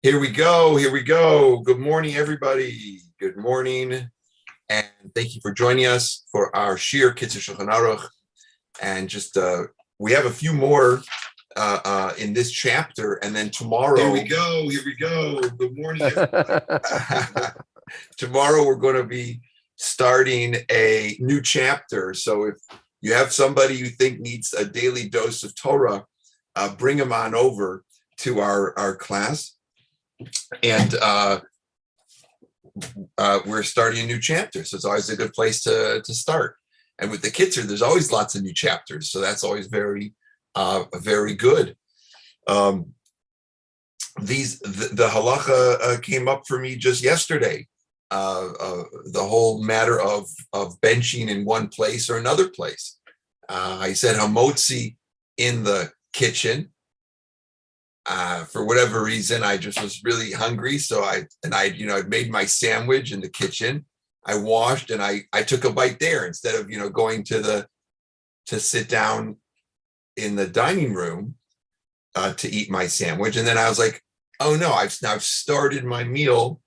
Here we go. Here we go. Good morning, everybody. Good morning. And thank you for joining us for our Shir Kitzur Shulchan Aruch. And just, we have a few more in this chapter. And then tomorrow. Here we go. Here we go. Good morning, everybody. Tomorrow, we're going to be starting a new chapter. So if you have somebody you think needs a daily dose of Torah, bring them on over to our class. And we're starting a new chapter, so it's always a good place to start. And with the Kitzur, there's always lots of new chapters, so that's always very good. The halacha came up for me just yesterday. The whole matter of benching in one place or another place. I said hamotzi in the kitchen. For whatever reason, I just was really hungry. So I made my sandwich in the kitchen. I washed and I took a bite there instead of, going to sit down in the dining room to eat my sandwich. And then I was like, oh no, I've started my meal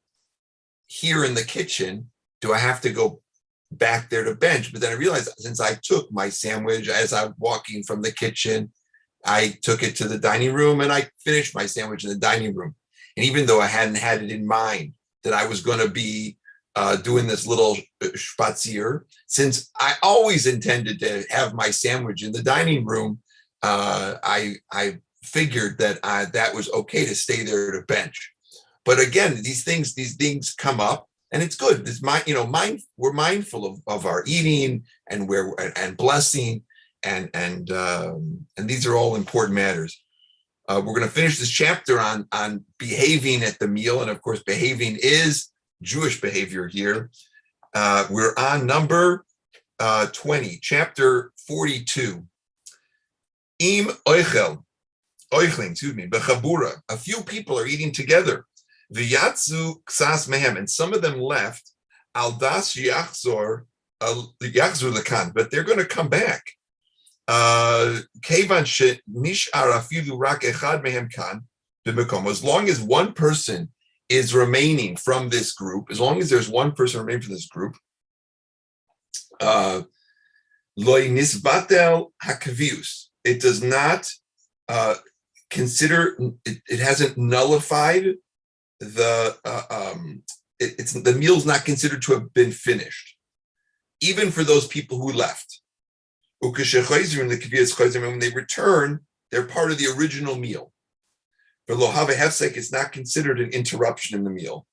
here in the kitchen. Do I have to go back there to bench? But then I realized since I took my sandwich as I'm walking from the kitchen, I took it to the dining room and I finished my sandwich in the dining room. And even though I hadn't had it in mind that I was going to be doing this little spazier, since I always intended to have my sandwich in the dining room, I figured that that was okay to stay there to bench. But again, these things come up, and it's good. This we're mindful of our eating and blessing. And these are all important matters. We're going to finish this chapter on behaving at the meal, and of course, behaving is Jewish behavior here. We're on number 20, chapter 42. Im oichling, bechabura. A few people are eating together. V'yatzu ksas mehem, and some of them left. Al das yachzor lekan, but they're going to come back. As long as one person is remaining from this group, as long as there's one person remaining from this group, it does not consider, it hasn't nullified the meal's not considered to have been finished, even for those people who left. When they return, they're part of the original meal. For lohave hefsek, it's not considered an interruption in the meal.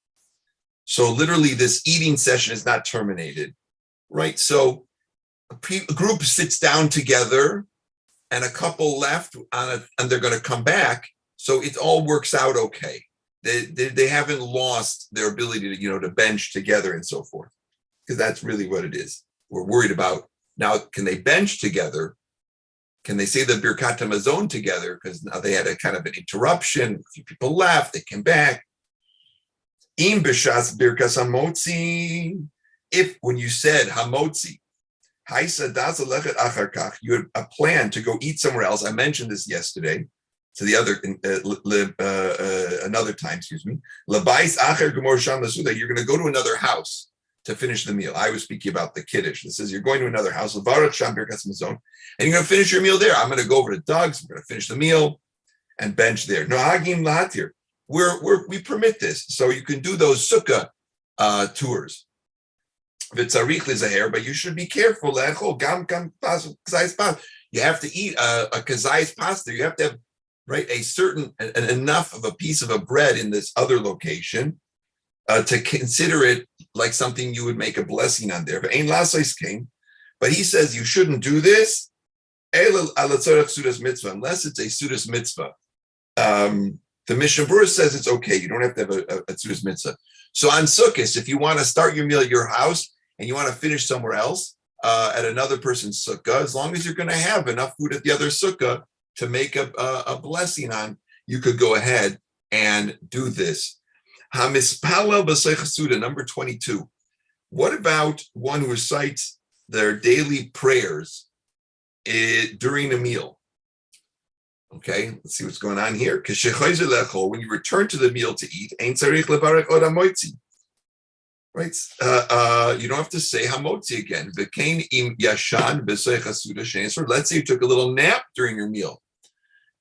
So literally, this eating session is not terminated, right? So a group sits down together, and a couple left and they're going to come back. So it all works out okay. They haven't lost their ability to bench together and so forth, because that's really what it is. We're worried about. Now, can they bench together? Can they say the Birkat HaMazon together? Because now they had a kind of an interruption. A few people left. They came back. Im b'shas Birkas HaMotzi. If when you said HaMotzi, you had a plan to go eat somewhere else. I mentioned this yesterday. To the other another time. Excuse me. Labais acher gemor sham l'Seudah. You're going to go to another house to finish the meal. I was speaking about the Kiddush. This says you're going to another house, and you're going to finish your meal there. I'm going to go over to Doug's. I'm going to finish the meal and bench there. No hagim lahatir. We permit this, so you can do those sukkah tours. V'tzarich lezaher, but you should be careful. You have to eat a kazayis pasta. You have to have a certain and enough of a piece of a bread in this other location. To consider it like something you would make a blessing on there. But he says you shouldn't do this unless it's a Seudah mitzvah. The Mishnah Berurah says it's okay. You don't have to have a Seudah mitzvah. So on Sukkot, if you want to start your meal at your house and you want to finish somewhere else at another person's sukkah, as long as you're going to have enough food at the other sukkah to make a blessing on, you could go ahead and do this. Hamispalel b'seich Seudah, number 22. What about one who recites their daily prayers during a meal? Okay, let's see what's going on here. When you return to the meal to eat, right? You don't have to say hamotzi again. Let's say you took a little nap during your meal.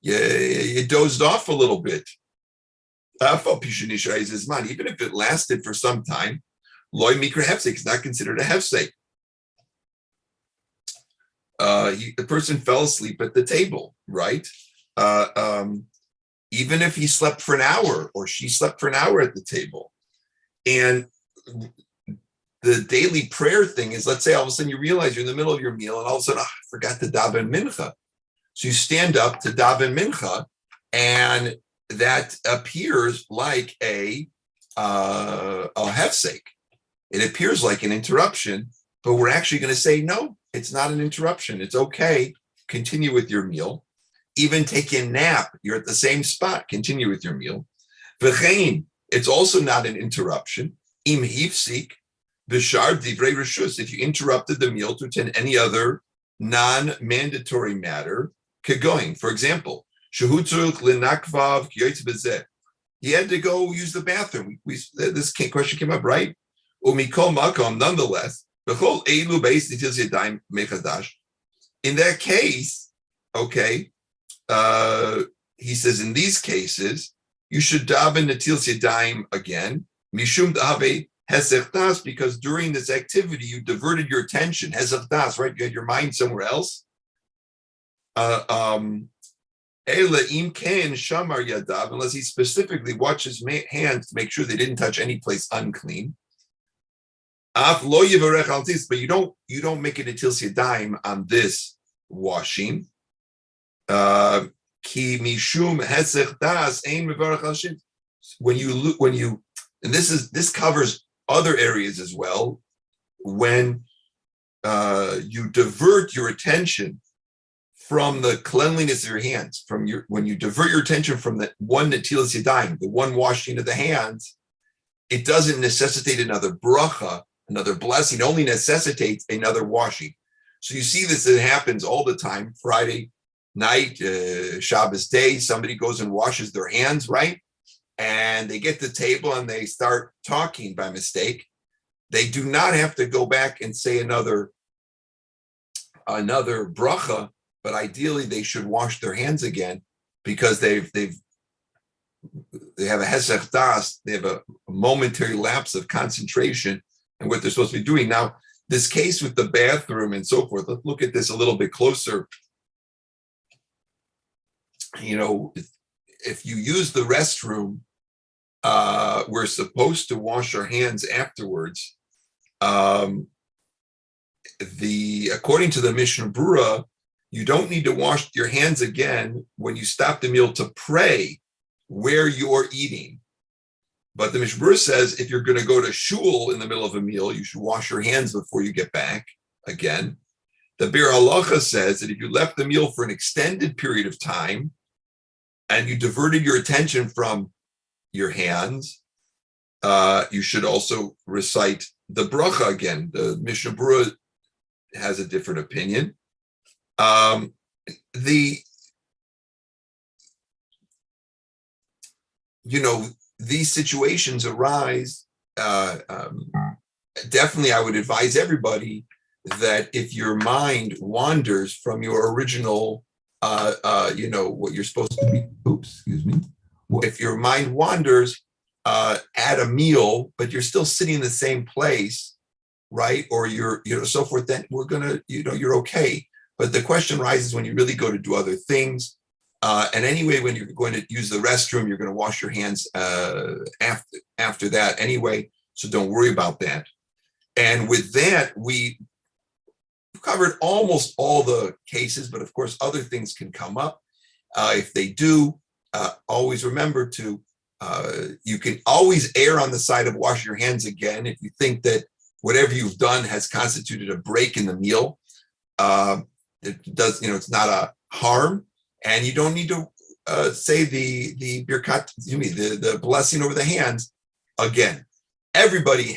You dozed off a little bit. Even if it lasted for some time, loy mikra hefsek is not considered a hefsek. The person fell asleep at the table, right? Even if he slept for an hour or she slept for an hour at the table. And the daily prayer thing is, let's say all of a sudden you realize you're in the middle of your meal and all of a sudden, I forgot to daven mincha. So you stand up to daven mincha, and that appears like a hefsek. It appears like an interruption, but we're actually going to say, no, it's not an interruption. It's okay. Continue with your meal. Even take a nap. You're at the same spot. Continue with your meal. V'chein, it's also not an interruption. Im hifsik b'shar divrei reshus. If you interrupted the meal to attend any other non-mandatory matter, kegoing, for example, shehutzuk linakvav kiyotz bezeh. He had to go use the bathroom. This question came up, right? Umikol makom, nonetheless, b'chol eilu beis nitilas yadayim mechadash. In that case, okay, he says in these cases, you should daven netilas yadayim again, mishum da'ave hesech das, because during this activity you diverted your attention, hesech das, right? You had your mind somewhere else. Ela im ken shamar yadav, unless he specifically watches hands to make sure they didn't touch any place unclean. Af lo yivarech al tis, but you don't make it netilas yadayim on this washing. Ki mishum hesech das ein mevarach al shit. When you, and this covers other areas as well. When you divert your attention from the cleanliness of your hands, when you divert your attention from the one netilas yadayim, the one washing of the hands, it doesn't necessitate another bracha, another blessing. It only necessitates another washing. So you see this, it happens all the time. Friday night, Shabbos day, somebody goes and washes their hands, right? And they get to the table and they start talking by mistake. They do not have to go back and say another bracha, but ideally they should wash their hands again, because they have a hesech das, they have a momentary lapse of concentration and what they're supposed to be doing. Now, this case with the bathroom and so forth, let's look at this a little bit closer. You know, if you use the restroom, we're supposed to wash our hands afterwards. According to the Mishnah Berurah, you don't need to wash your hands again when you stop the meal to pray where you're eating. But the Mishnah Berurah says if you're going to go to Shul in the middle of a meal, you should wash your hands before you get back again. The Bir Halacha says that if you left the meal for an extended period of time and you diverted your attention from your hands, you should also recite the bracha again. The Mishnah Berurah has a different opinion. These situations arise. Definitely, I would advise everybody that if your mind wanders from your original, what you're supposed to be. If your mind wanders at a meal, but you're still sitting in the same place, right? Or you're, so forth, then we're gonna, you're okay. But the question rises when you really go to do other things. And anyway, when you're going to use the restroom, you're going to wash your hands after that anyway. So don't worry about that. And with that, we covered almost all the cases, but of course, other things can come up. If they do, always remember to, you can always err on the side of wash your hands again if you think that whatever you've done has constituted a break in the meal. It does, it's not a harm, and you don't need to say the birkat, the blessing over the hands again. Everybody